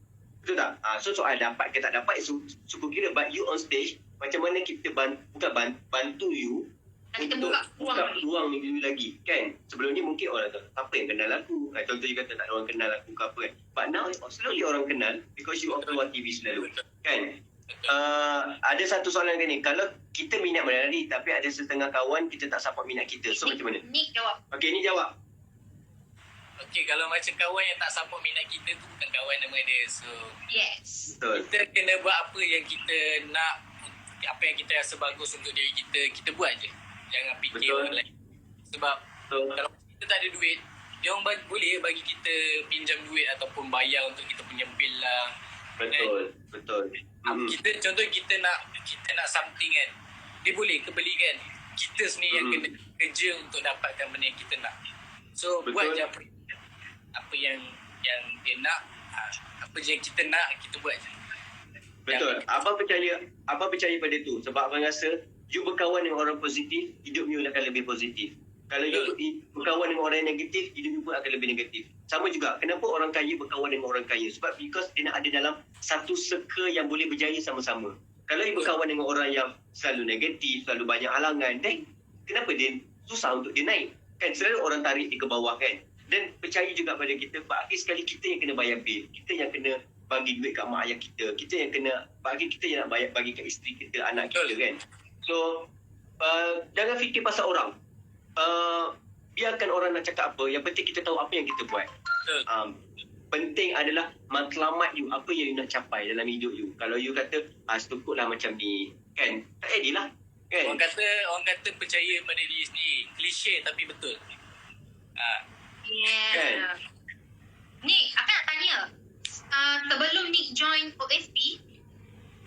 Betul tak? So soal dapat ke tak dapat suku kira. But you on stage, macam mana kita bantu you kita untuk buka ruang ni lagi kan. Sebelum ni mungkin orang tak apa yang kenal aku. Contoh dia kata tak ada orang kenal aku ke apa kan. But now slowly orang kenal because you on keluar TV selalu kan. Ada satu soalan kan ni, kalau kita minat menari tapi ada setengah kawan kita tak support minat kita, so macam mana? Nick jawab. Okey, ni jawab. Okey, kalau macam kawan yang tak support minat kita tu bukan kawan nama dia. So Yes. Betul. kita kena buat apa yang kita nak, apa yang kita rasa bagus untuk diri kita buat je. Jangan fikir orang lain. Sebab kalau kita tak ada duit, dia orang boleh bagi kita pinjam duit ataupun bayar untuk kita punya bil lah. Betul. Contoh kita nak something kan, dia boleh ke beli kan. Kita sendiri yang kena kerja untuk dapatkan benda yang kita nak. So buat je apa yang dia nak, apa je yang kita nak, kita buat je. Betul. Abang percaya pada tu. Sebab abang rasa you berkawan dengan orang positif, hidup you akan lebih positif. Kalau you berkawan dengan orang yang negatif, hidup you pun akan lebih negatif. Sama juga, kenapa orang kaya berkawan dengan orang kaya? Sebab because dia nak ada dalam satu circle yang boleh berjaya sama-sama. Kalau you berkawan dengan orang yang selalu negatif, selalu banyak halangan, then kenapa dia susah untuk dia naik? Kan selalu orang tarik dia ke bawah kan. Dan percaya juga pada kita, akhir sekali kita yang kena bayar bil. Kita yang kena bagi duit kat mak ayah kita. Kita yang kena kita yang nak bayar bagi kat isteri kita, anak kita kan. So, jangan fikir pasal orang. Biarkan orang nak cakap apa. Yang penting kita tahu apa yang kita buat. Penting adalah matlamat you. Apa yang you nak capai dalam hidup you. Kalau you kata, setukut lah macam ni. Kan? Tak edit lah. Kan? Orang kata percaya pada diri sendiri. Klise tapi betul. Yeah. Kan? Nick, aku nak tanya. Sebelum Nick join OSP,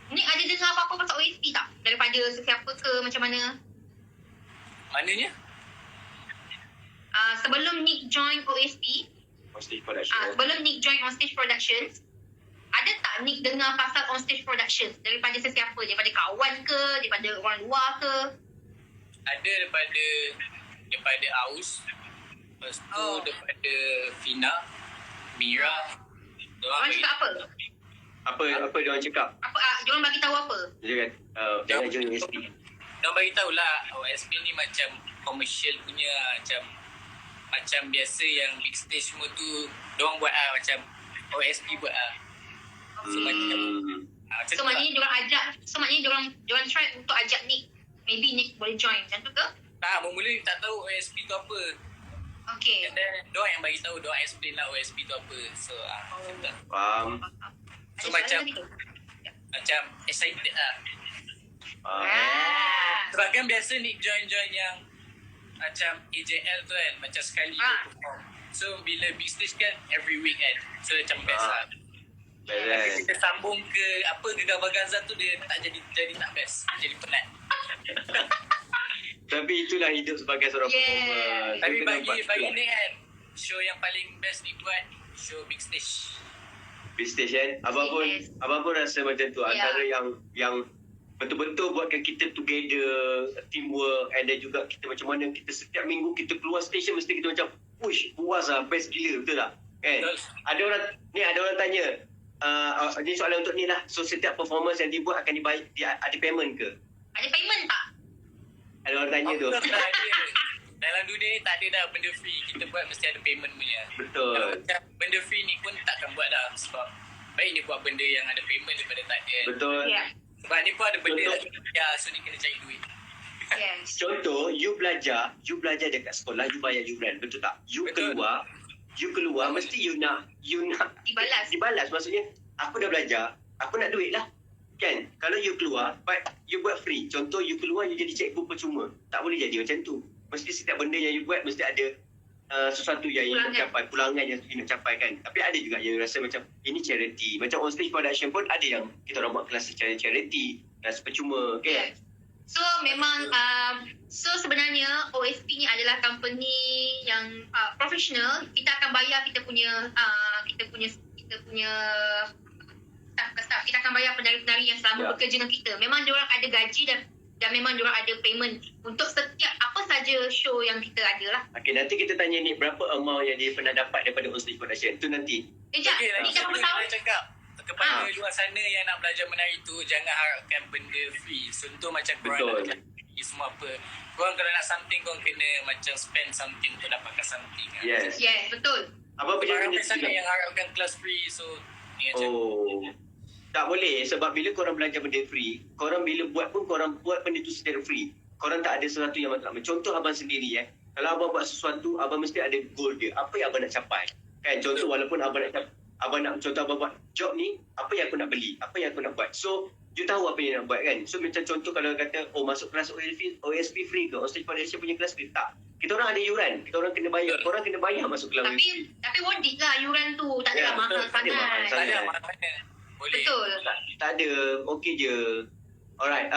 Nick ada dengar apa-apa pasal OSP tak? Daripada sesiapa ke macam mana? Maknanya? Sebelum Nick join OSP, On Stage Production. sebelum Nick join On Stage Productions, ada tak Nick dengar pasal On Stage Productions daripada sesiapa? Daripada kawan ke? Daripada orang luar ke? Ada daripada Aus. Lepas tu daripada Fina, Mira. Orang cakap apa? Apa dia orang cakap? Diorang bagi tahu apa? Dia kata, jangan join OSP. Diorang bagi tahulah OSP ni macam commercial punya, macam biasa yang big stage semua tu diorang buat macam OSP buat So So maknanya diorang ajak, diorang try untuk ajak Nick. Maybe Nick boleh join, macam tu ke? Mula ni tak tahu OSP tu apa. Okay. And then diorang yang bagi tahu, diorang explain lah OSP tu apa. So macam tu. Faham. So macam excited lah. Sebab kan biasa Nick join yang macam AJL tu kan, macam sekali dia perform. So bila big stage kan every week kan. So macam best lah. Tapi kita sambung ke apa Gegar Vaganza tu, dia tak jadi tak best. Jadi penat. Tapi itulah hidup sebagai seorang performer. Tapi bagi ni kan, show yang paling best ni buat show big stage. Big stage kan. Abang pun rasa macam tu. Antara yang betul-betul buatkan kita together, teamwork, and then juga kita macam mana kita setiap minggu kita keluar station mesti kita macam push, puas lah, best gila, betul tak? Kan? Betul. Ada orang tanya, ni soalan untuk ni lah, so setiap performance yang dibuat akan dibayar, ada payment ke? Ada payment tak? Ada orang tanya tu. Betul tak ada. Dalam dunia ni tak ada dah benda free. Kita buat mesti ada payment punya. Betul. Kalau macam benda free ni pun takkan buat dah. Sebab baik ni buat benda yang ada payment daripada tak ada. Betul. Ya. Sebab ni pun ada benda Betul. lah. Ya, so ni kena cari duit. Yes. Contoh, you belajar dekat sekolah, you bayar yuran, betul tak? You Betul. keluar, mesti you nak dibalas. Maksudnya, aku dah belajar, aku nak duit lah. Kan? Kalau you keluar, but you buat free. Contoh, you keluar, you jadi cikgu percuma. Tak boleh jadi macam tu. Mesti setiap benda yang you buat, mesti ada sesuatu yang you nak capai, pulangan yang you nak capai kan. Tapi ada juga yang rasa macam, ini charity. Macam on stage production pun ada yang kita orang buat kelas secara charity, kelas percuma, kan? Yes. So memang sebenarnya OSP ni adalah company yang profesional. Kita akan bayar kita punya staff. Kita akan bayar penari-penari yang selama bekerja dengan kita. Memang diorang ada gaji dan memang diorang ada payment untuk setiap apa saja show yang kita ada lah. Okay, nanti kita tanya ni berapa amount yang dia pernah dapat daripada on stage production. Tu nanti. Sekejap, Okay, ni lagi dah satu berapa yang tahun? nak cakap. Kepada luar sana yang nak belajar menari tu, jangan harapkan benda free. Contoh macam korang Betul. nak belajar free semua apa. Korang kalau nak something, korang kena macam spend something untuk dapatkan something. Yes. Yes, betul. Apa punya Ramai benda sangat tu? yang harapkan kelas free. So, ni macam Oh. Tak boleh sebab bila korang belajar benda free, korang bila buat pun korang buat benda tu secara free. Korang tak ada sesuatu yang matlamat. Contoh abang sendiri kalau abang buat sesuatu, abang mesti ada goal dia. Apa yang abang nak capai? Kan contoh walaupun abang nak contoh abang buat job ni, apa yang aku nak beli? Apa yang aku nak buat? So, you tahu apa yang nak buat kan? So macam contoh kalau kata masuk kelas OSP free ke? On stage production punya kelas free tak. Kita orang ada yuran, kita orang kena bayar. Korang kena bayar masuk kelas OSP. Tapi worth it lah yuran tu. Tak adalah Ya, mahal betul. Tak ada mahal sangat. tak ada sangat. mana. Boleh. Betul. Tak ada, okey je. Alright,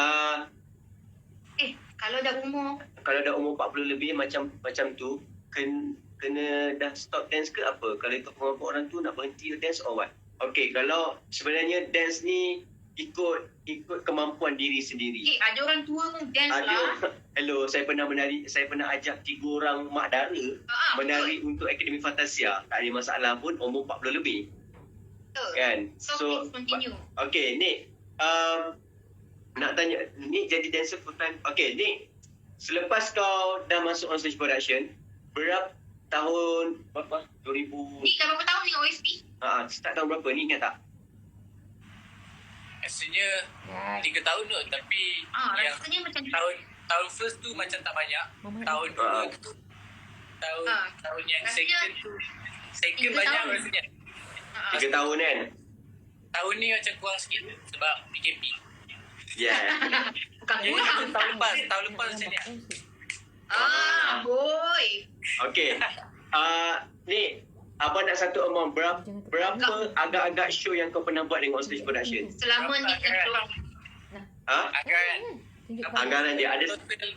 Kalau dah umur kalau dah umur 40 lebih macam tu, kena dah stop dance ke apa? Kalau ikut pengalaman orang tu nak berhenti dance or what? Okay, kalau sebenarnya dance ni ikut kemampuan diri sendiri. ada orang tua pun dance lah. Hello, saya pernah ajak 3 orang mak dara menari untuk Akademi Fantasia. Tak ada masalah pun, umur 40 lebih. Betul. Kan? So please continue. Okay, Nick. Nak tanya, Nick jadi dancer full time. Okay, Nick. Selepas kau dah masuk on stage production, berapa tahun, berapa? 2000... Ni dah berapa tahun dengan OSP? Start tahun berapa? Ni ingat tak? Rasanya 3 tahun tu. Tapi yang Rasanya macam tahun first tu macam tak banyak. Tahun 2 tu. Tahun yang Rasanya second tu. Second 3 banyak tahun. rasanya. 3 tahun kan? Tahun ni macam kurang sikit sebab PKP. Yeah. bukan Jadi kurang. tahun lepas macam ni. Boy. Okay. Nick, abang nak satu amount. Berapa agak-agak show yang kau pernah buat dengan on stage production? Selama ni control. Anggaran. Anggaran dia ada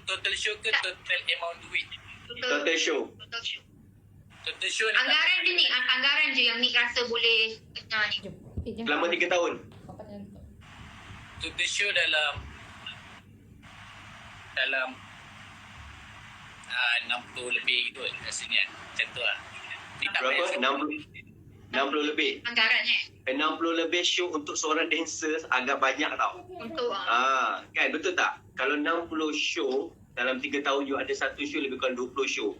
Total show ke total amount duit? total show. Total show. Total show ni Anggaran je ni, anggaran je yang Nick rasa boleh ni. Selama 3 tahun. total show dalam 60 lebih gitu rasanya. Macam tu lah. Ni tak Berapa? banyak. 60 lebih. Anggarannya 60 lebih show untuk seorang dancer agak banyak tau. untuk Kan betul tak? Kalau 60 show dalam 3 tahun you ada satu show lebih kurang 20 show.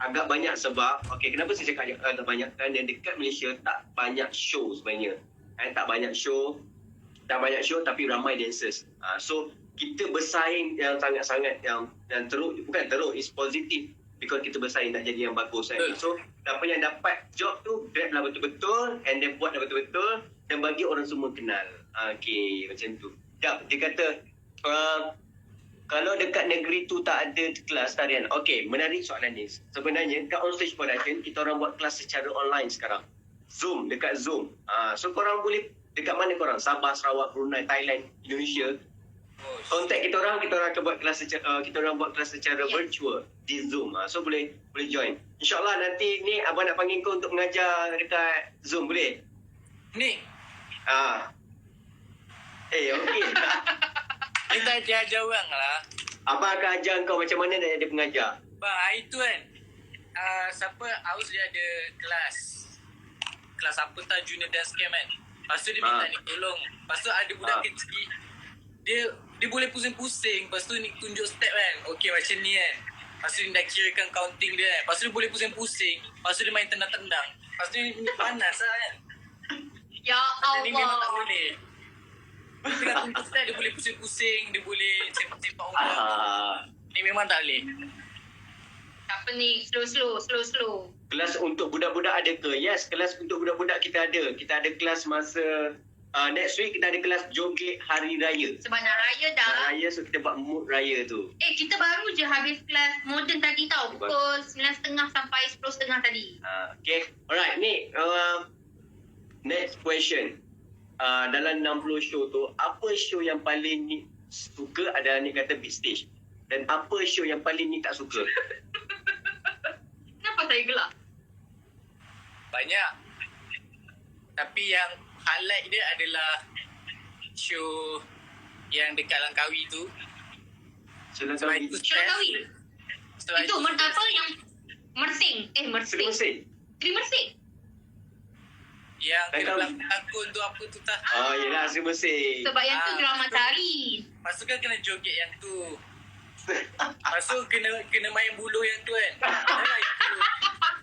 Agak banyak sebab kenapa saya cakap agak banyak? Kerana dekat Malaysia tak banyak show sebenarnya. Tak banyak show tapi ramai dancers. So kita bersaing yang sangat-sangat yang teruk, bukan teruk, is positif because kita bersaing nak jadi yang bagus kan. So apa yang dapat job tu grab lah betul-betul and then buat lah betul-betul dan bagi orang semua kenal. Okay, macam tu. Dia kata kalau dekat negeri tu tak ada kelas tarian. Okay, menarik soalan ni. Sebenarnya kat on stage production kita orang buat kelas secara online sekarang. Zoom, dekat Zoom. So korang boleh dekat mana korang? Sabah, Sarawak, Brunei, Thailand, Indonesia. Kontak kita orang akan buat kelas secara virtual di Zoom. So boleh join. InsyaAllah nanti ni abang nak panggil kau untuk mengajar dekat Zoom, boleh? Ni. Okey. Dia tak ajar orang lah. Abang akan ajar kau macam mana nak jadi pengajar. Bang, hari tu kan, siapa Aus dia ada kelas apa tak, junior dance camp kan. Lepas tu dia minta ni tolong. Lepas tu ada budak kecil, dia boleh pusing-pusing. Lepas tu ni tunjuk step kan. Okey macam ni kan. Lepas tu dia dah kirakan counting dia kan. Lepas tu dia boleh pusing-pusing. Lepas tu dia main tendang-tendang. Lepas tu ni panas lah kan. Ya Dia ni memang tak Allah. boleh. Dia tengah tunjuk step, dia boleh pusing-pusing. Dia boleh sepak-sepak orang. Ni memang tak boleh. Apa ni? Slow. Kelas untuk budak-budak ada ke? Yes, kelas untuk budak-budak kita ada. Kita ada kelas masa next week kita ada kelas joget hari raya. Sebab nak raya dah. Hari raya, so kita buat mood raya tu. Kita baru je habis kelas moden tadi tau. Pukul 9.30 sampai 10.30 tadi. Okay, alright ni next question. Dalam 60 show tu, apa show yang paling ni suka? Ada ni kata big stage. Dan apa show yang paling ni tak suka? Kenapa saya gelak? Banyak. Tapi yang highlight dia adalah show yang dekat Langkawi tu. Selang Sebab kali. itu Show Langkawi? Setelah Itu apa yang Mersing? Seri Mesin. Seri Mersing? yang Tak kena tahu. berlakon tu apa tu tak. Oh, yelah, Seri Mesin. Sebab yang tu drama betul. tari. Lepas tu kan kena joget yang tu. Lepas tu kena main buluh yang tu kan. Dah lah itu.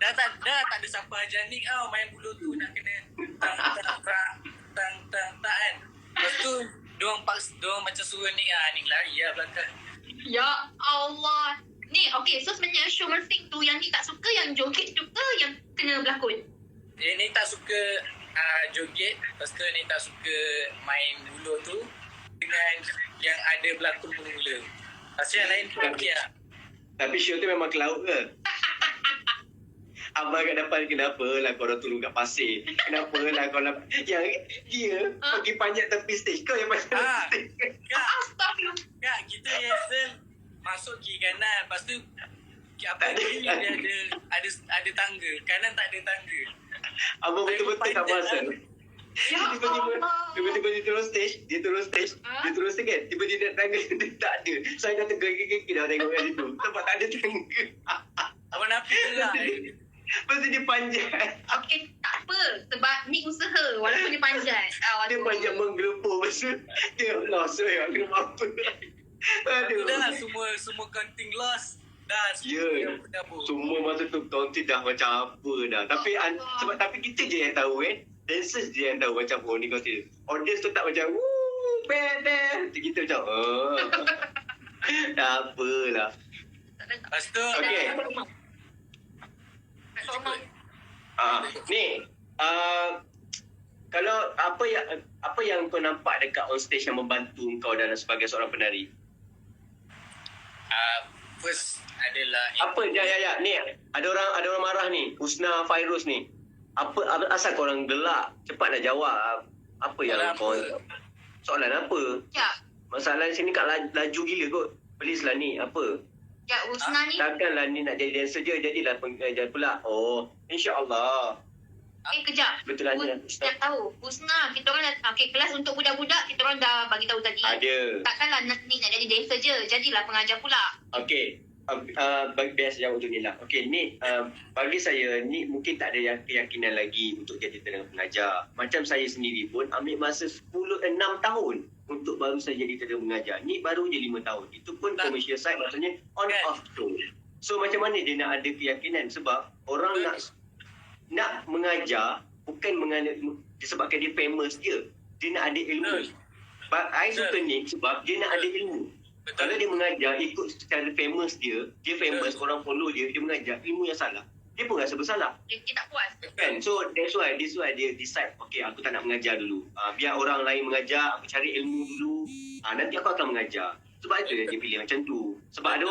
Dah tak ada siapa ajanik tau main buluh tu. Nak kena tang kan. Lepas tu diorang macam suruh Nik lari lah belakang. Ya Allah. Ni, okay. So sebenarnya show Mersing tu yang ni tak suka yang joget tu ke yang kena berlakon? Ni tak suka joget. Lepas tu ni tak suka main buluh tu dengan yang ada berlakon mula. Lepas yang lain pun okey lah. Tapi show tu memang ke laut ke? Abang kat depan, kenapa lah korang turun kat pasir? Kenapa lah korang... Yang dia pergi panjat tepi stage. Kau yang panjat tepi stage. Kak, Astagfirullah. Kak, kita rehearsal masuk kiri kanan. Lepas tu apa ni dia ada tangga. Kanan tak ada tangga. Abang betul-betul tak perasan. Ya Tiba-tiba dia turun stage. Dia turun stage kan. Tiba-tiba dia tangga dia tak ada. Saya kata gigi dah tengok kat situ. Tempat tak ada tangga. Abang Nafi gerak. Lepas tu dia panjat. Okay, tak apa. Sebab ni usaha walaupun dia panjat. Dia panjat menggelupur. Lepas tu dia lost. Saya kena apa. Aduh. Dah lah semua counting loss. Dah Ya, semua masa tu tonti dah macam apa dah. Tapi tapi kita je yang tahu dancers je yang tahu macam ni kau tidak. Audience tu tak macam bad. Kita macam tak apalah. Lepas tu Okay. Ni kalau apa yang kau nampak dekat on stage yang membantu kau dalam sebagai seorang penari? first adalah Apa ya ni ada orang marah ni, Husna Fairuz ni. Apa asal korang gelak? Cepatlah jawab. Apa yang soalan apa? Ya. Masalah sini kat laju gila kot. Please lah ni apa? Ya, Husna ni. Takkanlah ni nak jadi dancer je, jadilah pengajar pula. Oh, insya-Allah. Kejap. Betul lah ni. Dah tahu. Husna, kita orang dah, kelas untuk budak-budak, kita orang dah bagi tahu tadi. Ada. Takkanlah nak jadi dancer je, jadilah pengajar pula. Okey. Biasa jawab tu ni lah. Okey, ni bagi saya ni mungkin tak ada keyakinan lagi untuk jadi tenaga pengajar. Macam saya sendiri pun ambil masa 6 tahun untuk baru saya jadi tenaga pengajar. Ni baru je 5 tahun. Itu pun commercial side, maksudnya on off tu. So macam mana dia nak ada keyakinan? Sebab orang nak mengajar bukan disebabkan dia famous dia. Dia nak ada ilmu. I suka ni sebab dia nak ada ilmu. Betul. Kalau dia mengajar ikut secara famous dia famous, orang follow dia mengajar ilmu yang salah, dia pun rasa bersalah Dia tak puas. kan. So that's why dia decide, okay, aku tak nak mengajar dulu, biar orang lain mengajar, aku cari ilmu dulu, nanti aku akan mengajar. Sebab itu dia pilih macam tu. Sebab ada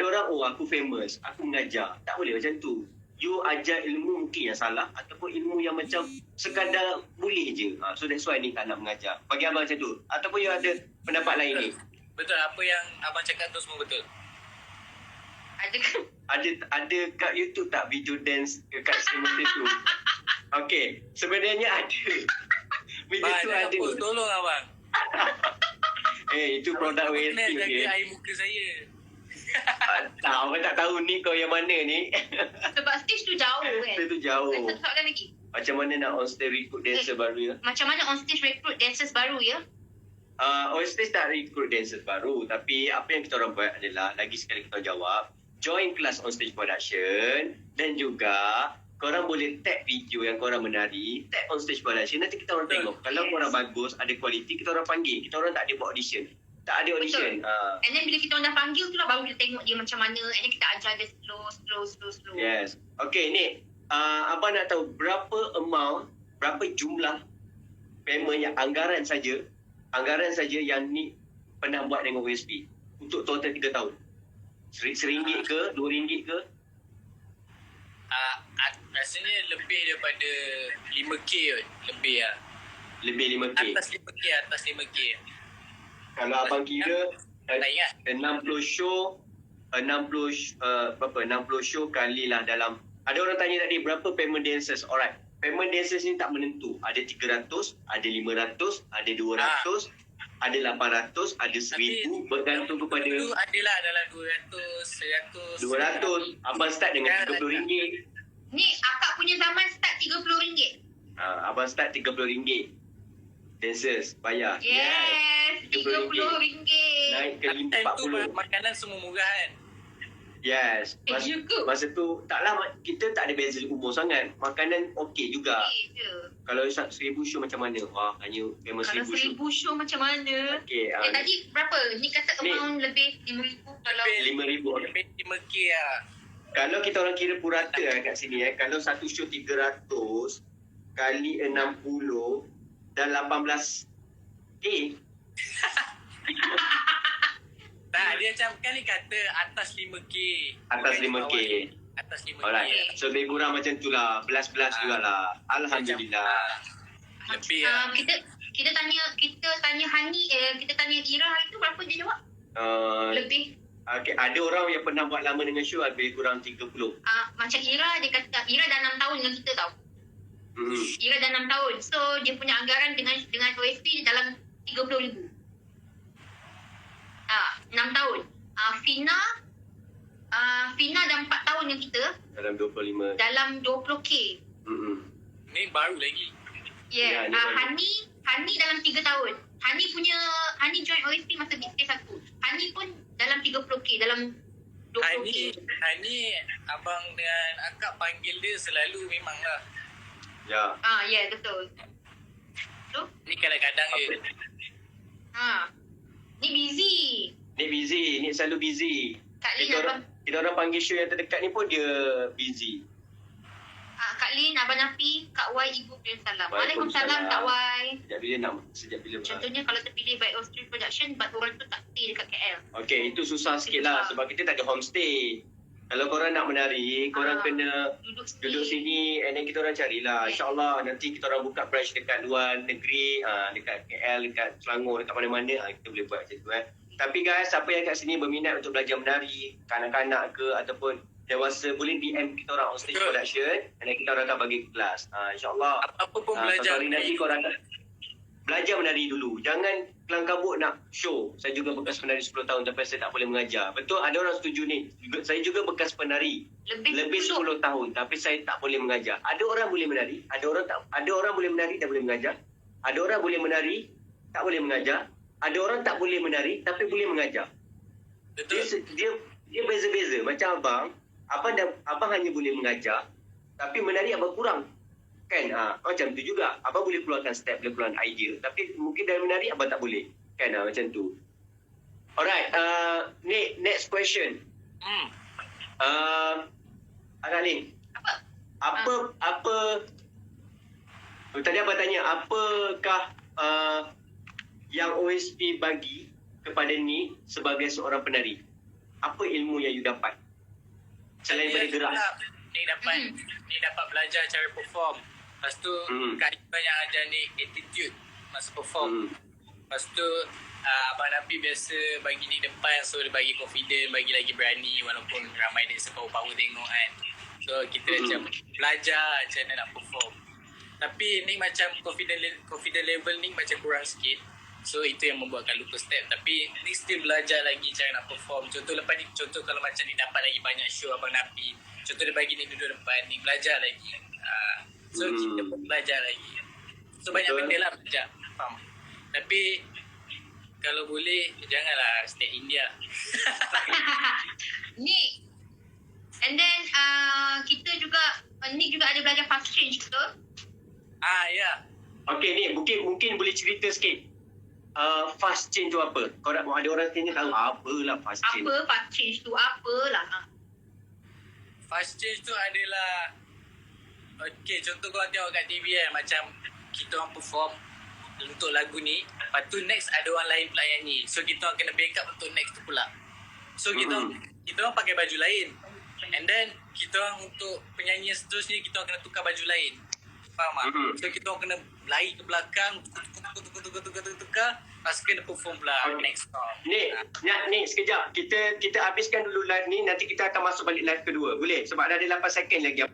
orang oh aku famous, aku mengajar. Tak boleh macam tu. You ajar ilmu mungkin yang salah ataupun ilmu yang macam sekadar boleh je. So that's why ni tak nak mengajar. Bagi abang macam tu. Ataupun you ada pendapat lain ni? Betul, apa yang abang cakap tu semua betul. Ada kat YouTube tak video dance dekat semester tu? Okey, sebenarnya ada. Video tu ada. Tolong abang. Itu produk Abang kena OSP, jaga okey. air muka saya. Abang tak tahu ni kau yang mana ni. Sebab stage tu jauh kan. Itu jauh. Satu soalan lagi. Macam mana nak on stage recruit dancer baru ya? Macam mana on stage recruit dancers baru ya? On stage tak recruit dancers baru, tapi apa yang kita orang buat adalah, lagi sekali kita jawab, join kelas on stage production, dan juga korang boleh tag video yang korang menari, tag on stage production, nanti kita orang tengok. Kalau korang bagus, ada kualiti, kita orang panggil. Kita orang tak ada buat audition. Tak ada audition. And then bila kita orang dah panggil tu lah, baru kita tengok dia macam mana. And then kita ajar dia slow. Yes. Okay, ni. Abang nak tahu berapa jumlah payment yang anggaran saja yang ni pernah buat dengan OSP untuk total 3 tahun. RM1 ke? RM2 ke? Rasanya lebih daripada 5K kot. Lebih lah. Lebih 5K. Atas 5K. Kalau abang kira Tak ingat. 60 show 60 show kali lah dalam, ada orang tanya tadi berapa payment dancers. Alright, payment dancers ni tak menentu. Ada 300, ada 500, ada 200, ada 800, ada 1000, bergantung kepada. Dulu adalah dalam 200, 100. 200. Abang start dengan RM30. Ni akak punya zaman start RM30. Abang start RM30. Dancers bayar. Yes, RM30. RM30. Naik ke Time tu RM40. makanan semua murah kan. Yes. Ya ke? Masa tu taklah, kita tak ada beza umur sangat. Makanan okey juga. Okay je. Kalau 1,000 show macam mana? Wah, hanya memang Kalau 1,000 show. 1,000 show macam mana? Okey. Tadi berapa? Ni kata Ni. amount lebih RM5,000 kalau RM5,000. Lebih 5K lah. Kalau kita orang kira purata kat sini kalau satu show 300 kali 60 dan 18K. Tak, dia macam kan ni kata atas 5K. Atas 5K. Atas 5K. Alright. So lebih kurang macam tu lah. Belas-belas jugalah. Alhamdulillah. Lebih lah. kita tanya Hani, kita tanya Ira hari tu berapa dia jawab? Lebih. Okay. Ada orang yang pernah buat lama dengan show lebih kurang 30. Macam Ira, dia kata Ira dah 6 tahun dengan kita tau. Ira dah 6 tahun. So dia punya anggaran dengan OSP dalam 30,000. 6 tahun. Fina dah 4 tahun dengan kita. Dalam 25. Dalam 20K. Ni baru lagi. Yeah. Ya, ni baru. Hani dalam 3 tahun. Hani join OSP masa Big Stage 1. Hani pun dalam 30K, dalam 20K. Hani abang dengan akak panggil dia selalu memang lah. Ya. Yeah, betul. So, Ni kadang-kadang je. ni busy. Ni busy. Ni selalu busy. Kak Lin, Kita orang panggil show yang terdekat ni pun dia busy. Kak Lin, Abang Nafi, Kak Y, Ibu kirim salam. Waalaikumsalam. Waalaikumsalam Kak Y. Sejak bila Contohnya kalau terpilih by Austrian Production, but orang tu tak stay dekat KL. Okay, itu susah sikit lah sebab kita tak ada homestay. Kalau korang nak menari, korang kena duduk sini and then kita orang carilah. InsyaAllah nanti kita orang buka branch dekat luar negeri, dekat KL, dekat Selangor, dekat mana-mana, kita boleh buat macam tu. Tapi guys, siapa yang kat sini berminat untuk belajar menari, kanak-kanak ke ataupun dewasa, boleh DM kita orang on stage production and then kita orang akan bagi kelas. InsyaAllah. Apa pun belajar. Hari nanti korang belajar menari dulu. Jangan kelang kabut nak show. Saya juga bekas penari 10 tahun tapi saya tak boleh mengajar. Betul, ada orang setuju ni. Saya juga bekas penari lebih 10 tahun tapi saya tak boleh mengajar. Ada orang boleh menari, ada orang boleh menari dan boleh mengajar. Ada orang boleh menari, tak boleh mengajar. Ada orang tak boleh menari tapi boleh mengajar. Betul. Dia beza-beza. Macam abang hanya boleh mengajar tapi menari abang kurang. Kan? Macam tu juga. Abang boleh keluarkan step, boleh keluarkan idea. Tapi mungkin dalam menari abang tak boleh. Kan? Macam tu. Alright. Next question. Agak ni. Apa? Tadi abang tanya, apakah yang OSP bagi kepada ni sebagai seorang penari? Apa ilmu yang you dapat? Selain daripada gerak. Ni dapat belajar cara perform. Lepas tu Kak Iban yang ajar ni attitude masa perform. Lepas tu Abang Nafi biasa bagi ni depan, so dia bagi confident, bagi lagi berani walaupun ramai dia power tengok kan. So kita macam belajar macam mana nak perform. Tapi ni macam confident level ni macam kurang sikit. So itu yang membuatkan lupa step. Tapi ni still belajar lagi cara nak perform. Contoh lepas ni, contoh kalau macam ni dapat lagi banyak show Abang Napi, contoh dia bagi ni duduk depan ni, belajar lagi. So kita pun belajar lagi. So banyak Betul. benda lah belajar. Faham? Tapi kalau boleh janganlah stay India. Nick. And then kita juga Nick juga ada belajar fast change betul? Ya. Okey ni mungkin boleh cerita sikit. Fast change tu apa? Kau nak ada orang tanya tahu apalah fast change. Apa fast change tu apalah? Fast change tu adalah, okay, contoh korang tengok kat TV macam kita orang perform untuk lagu ni, lepas tu next ada orang lain pula nyanyi. So kita orang kena backup untuk next tu pula. So kita orang pakai baju lain. And then kita orang untuk penyanyi seterusnya kita orang kena tukar baju lain. Faham tak? So kita orang kena lari ke belakang, tukar, lepas tu kena perform pula next song. Nik, sekejap. Kita habiskan dulu live ni, nanti kita akan masuk balik live kedua. Boleh? Sebab dah ada 8 second lagi.